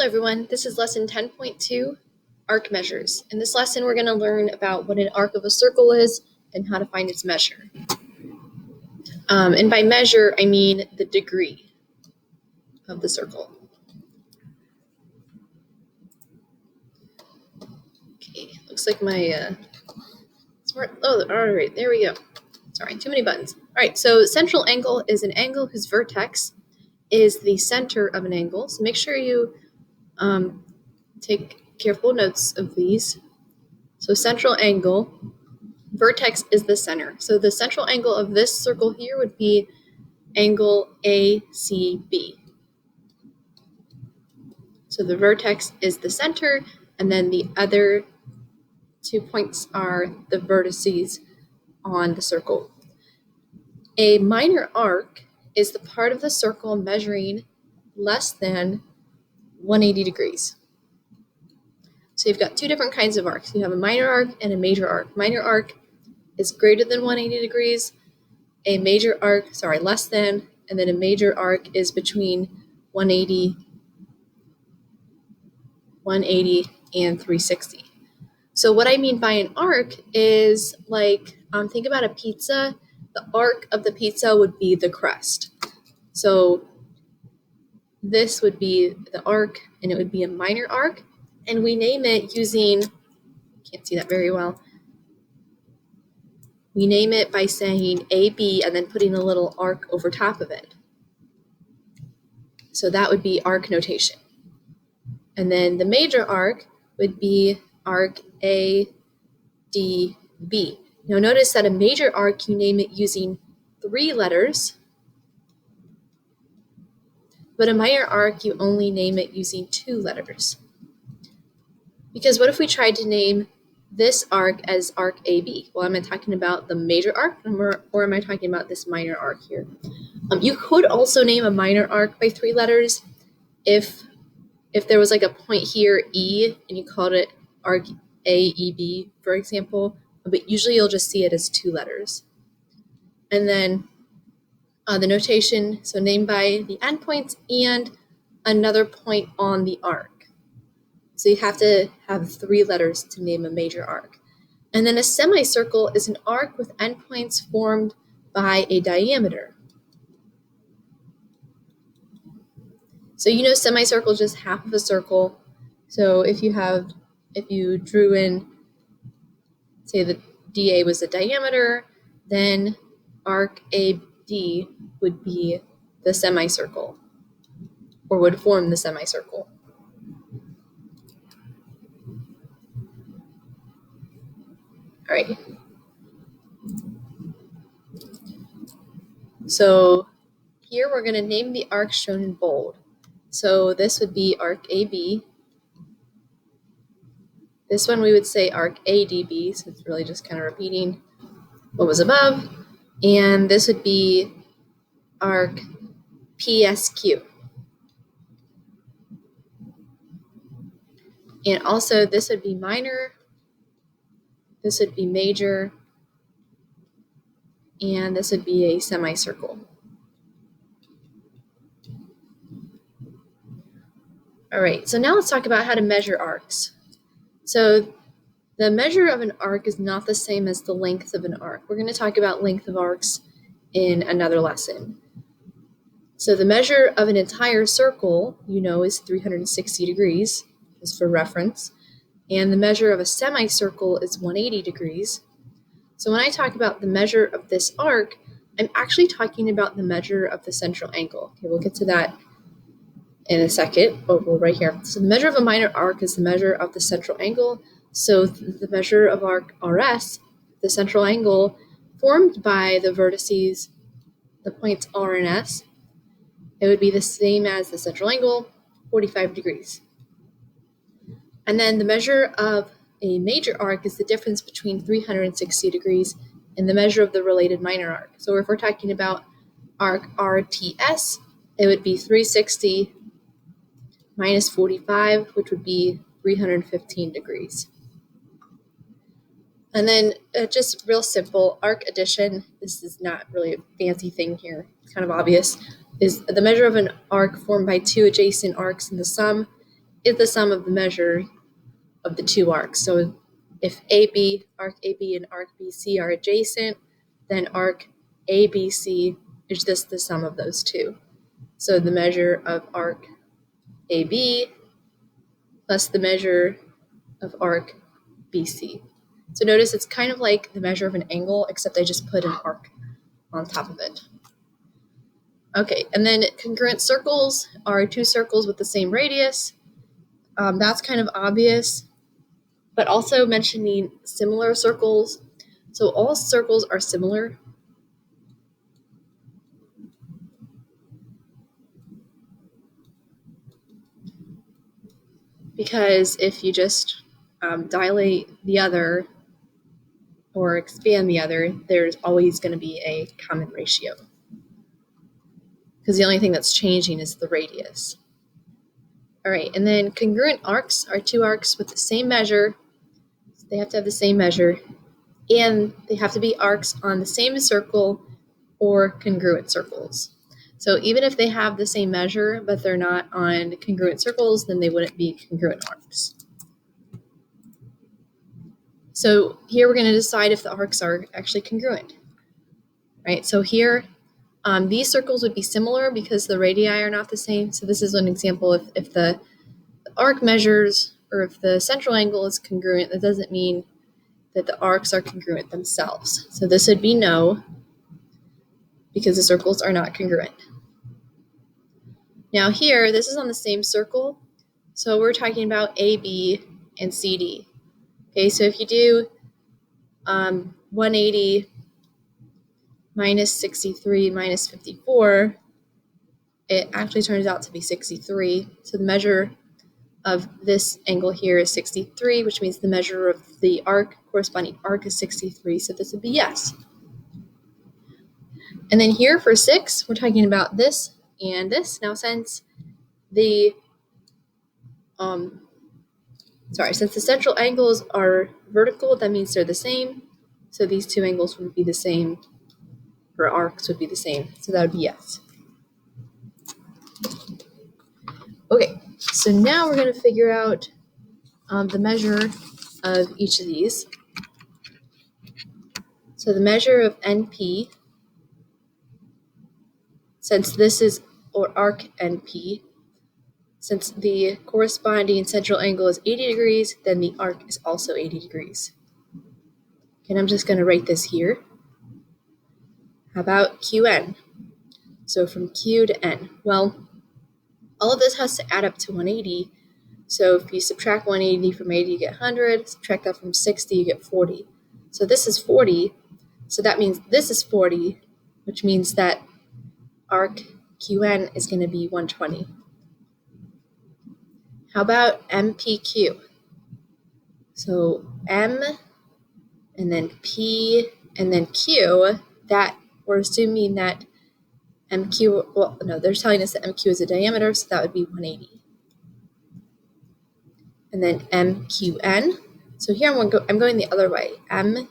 Hello everyone, this is lesson 10.2, arc measures. In this lesson we're going to learn about what an arc of a circle is and how to find its measure. And by measure I mean the degree of the circle. Okay, looks like my alright, there we go. Sorry, too many buttons. Alright, so central angle is an angle whose vertex is the center of an angle. So make sure you take careful notes of these. So central angle, vertex is the center. So the central angle of this circle here would be angle ACB. So the vertex is the center, and then the other 2 points are the vertices on the circle. A minor arc is the part of the circle measuring less than 180 degrees. So you've got two different kinds of arcs. You have a minor arc and a major arc. Minor arc is greater than 180 degrees. A major arc, less than, and then a major arc is between 180 and 360. So what I mean by an arc is think about a pizza. The arc of the pizza would be the crust. So this would be the arc, and it would be a minor arc. And we name it using, can't see that very well. We name it by saying AB and then putting a little arc over top of it. So that would be arc notation. And then the major arc would be arc ADB. Now notice that a major arc, you name it using 3 letters, but a minor arc, you only name it using 2 letters. Because what if we tried to name this arc as arc AB? Well, am I talking about the major arc or am I talking about this minor arc here? You could also name a minor arc by 3 letters if there was like a point here, E, and you called it arc AEB, for example, but usually you'll just see it as 2 letters. And then the notation, so named by the endpoints and another point on the arc. So you have to have 3 letters to name a major arc. And then a semicircle is an arc with endpoints formed by a diameter. So semicircle is just half of a circle. So if you drew in, say the DA was the diameter, then arc AD would be the semicircle, or would form the semicircle. All right. So here we're going to name the arc shown in bold. So this would be arc AB. This one we would say arc ADB, so it's really just kind of repeating what was above. And this would be arc PSQ. And also this would be minor, this would be major, and this would be a semicircle. All right, so now let's talk about how to measure arcs. So the measure of an arc is not the same as the length of an arc. We're going to talk about length of arcs in another lesson. So the measure of an entire circle, is 360 degrees, just for reference. And the measure of a semicircle is 180 degrees. So when I talk about the measure of this arc, I'm actually talking about the measure of the central angle. Okay, we'll get to that in a second. Oh, well, right here. So the measure of a minor arc is the measure of the central angle. So the measure of arc RS, the central angle formed by the vertices, the points R and S, it would be the same as the central angle, 45 degrees. And then the measure of a major arc is the difference between 360 degrees and the measure of the related minor arc. So if we're talking about arc RTS, it would be 360 minus 45, which would be 315 degrees. And then just real simple, arc addition, this is not really a fancy thing here, it's kind of obvious, is the measure of an arc formed by 2 adjacent arcs, and the sum is the sum of the measure of the two arcs. So if AB, arc AB and arc BC are adjacent, then arc ABC is just the sum of those two. So the measure of arc AB plus the measure of arc BC. So notice it's kind of like the measure of an angle, except I just put an arc on top of it. Okay, and then congruent circles are two circles with the same radius. That's kind of obvious, but also mentioning similar circles. So all circles are similar. Because if you just dilate the other or expand the other, there's always going to be a common ratio. Because the only thing that's changing is the radius. All right, and then congruent arcs are two arcs with the same measure. So they have to have the same measure, and they have to be arcs on the same circle or congruent circles. So even if they have the same measure, but they're not on congruent circles, then they wouldn't be congruent arcs. So here we're going to decide if the arcs are actually congruent, right? So here, these circles would be similar because the radii are not the same. So this is an example if the arc measures, or if the central angle is congruent, that doesn't mean that the arcs are congruent themselves. So this would be no, because the circles are not congruent. Now here, this is on the same circle. So we're talking about AB and CD. Okay, so if you do 180 minus 63 minus 54, it actually turns out to be 63. So the measure of this angle here is 63, which means the measure of the arc, corresponding arc, is 63. So this would be yes. And then here for 6, we're talking about this and this. Now since the since the central angles are vertical, that means they're the same. So these two angles would be the same, or arcs would be the same. So that would be yes. Okay, so now we're going to figure out the measure of each of these. So the measure of NP, since this is, or arc NP, since the corresponding central angle is 80 degrees, then the arc is also 80 degrees. And I'm just going to write this here. How about QN? So from Q to N. Well, all of this has to add up to 180. So if you subtract 180 from 80, you get 100. Subtract that from 60, you get 40. So this is 40. So that means this is 40, which means that arc QN is going to be 120. How about MPQ? So M and then P and then Q, that we're assuming that MQ, well, no, they're telling us that MQ is a diameter, so that would be 180. And then MQN. So here I'm going the other way, MQN.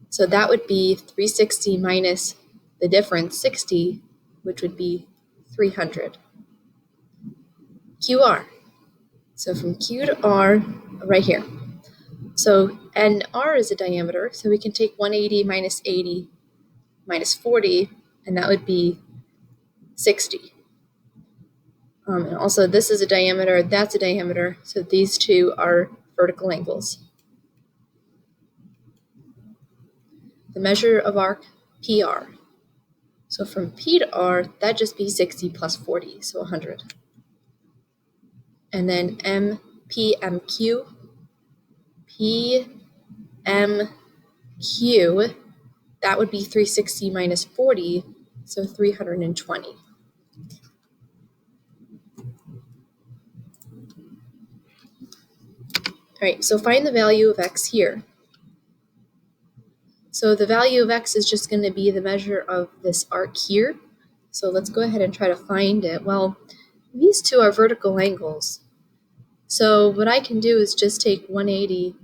So that would be 360 minus the difference, 60, which would be 300. QR. So from Q to R, right here. So NR is a diameter, so we can take 180 minus 80 minus 40, and that would be 60. And also this is a diameter, that's a diameter, so these two are vertical angles. The measure of arc, PR. So from P to R, that'd just be 60 plus 40, so 100. And then MPMQ, PMQ, that would be 360 minus 40, so 320. All right, so find the value of x here. So the value of x is just going to be the measure of this arc here. So let's go ahead and try to find it. Well, these two are vertical angles. So what I can do is just take 180,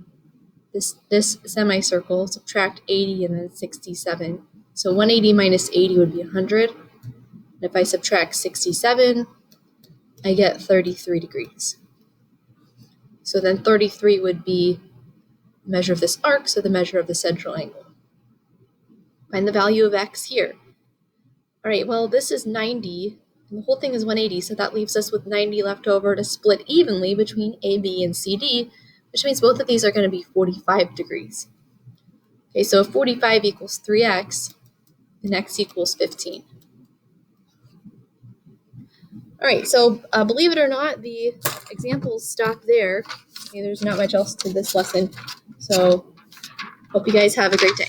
this semicircle, subtract 80, and then 67. So 180 minus 80 would be 100. And if I subtract 67, I get 33 degrees. So then 33 would be measure of this arc, so the measure of the central angle. Find the value of x here. All right, well, this is 90, and the whole thing is 180, so that leaves us with 90 left over to split evenly between AB and CD, which means both of these are going to be 45 degrees. Okay, so if 45 equals 3x, then x equals 15. All right, so believe it or not, the examples stop there. Okay, there's not much else to this lesson, so hope you guys have a great day.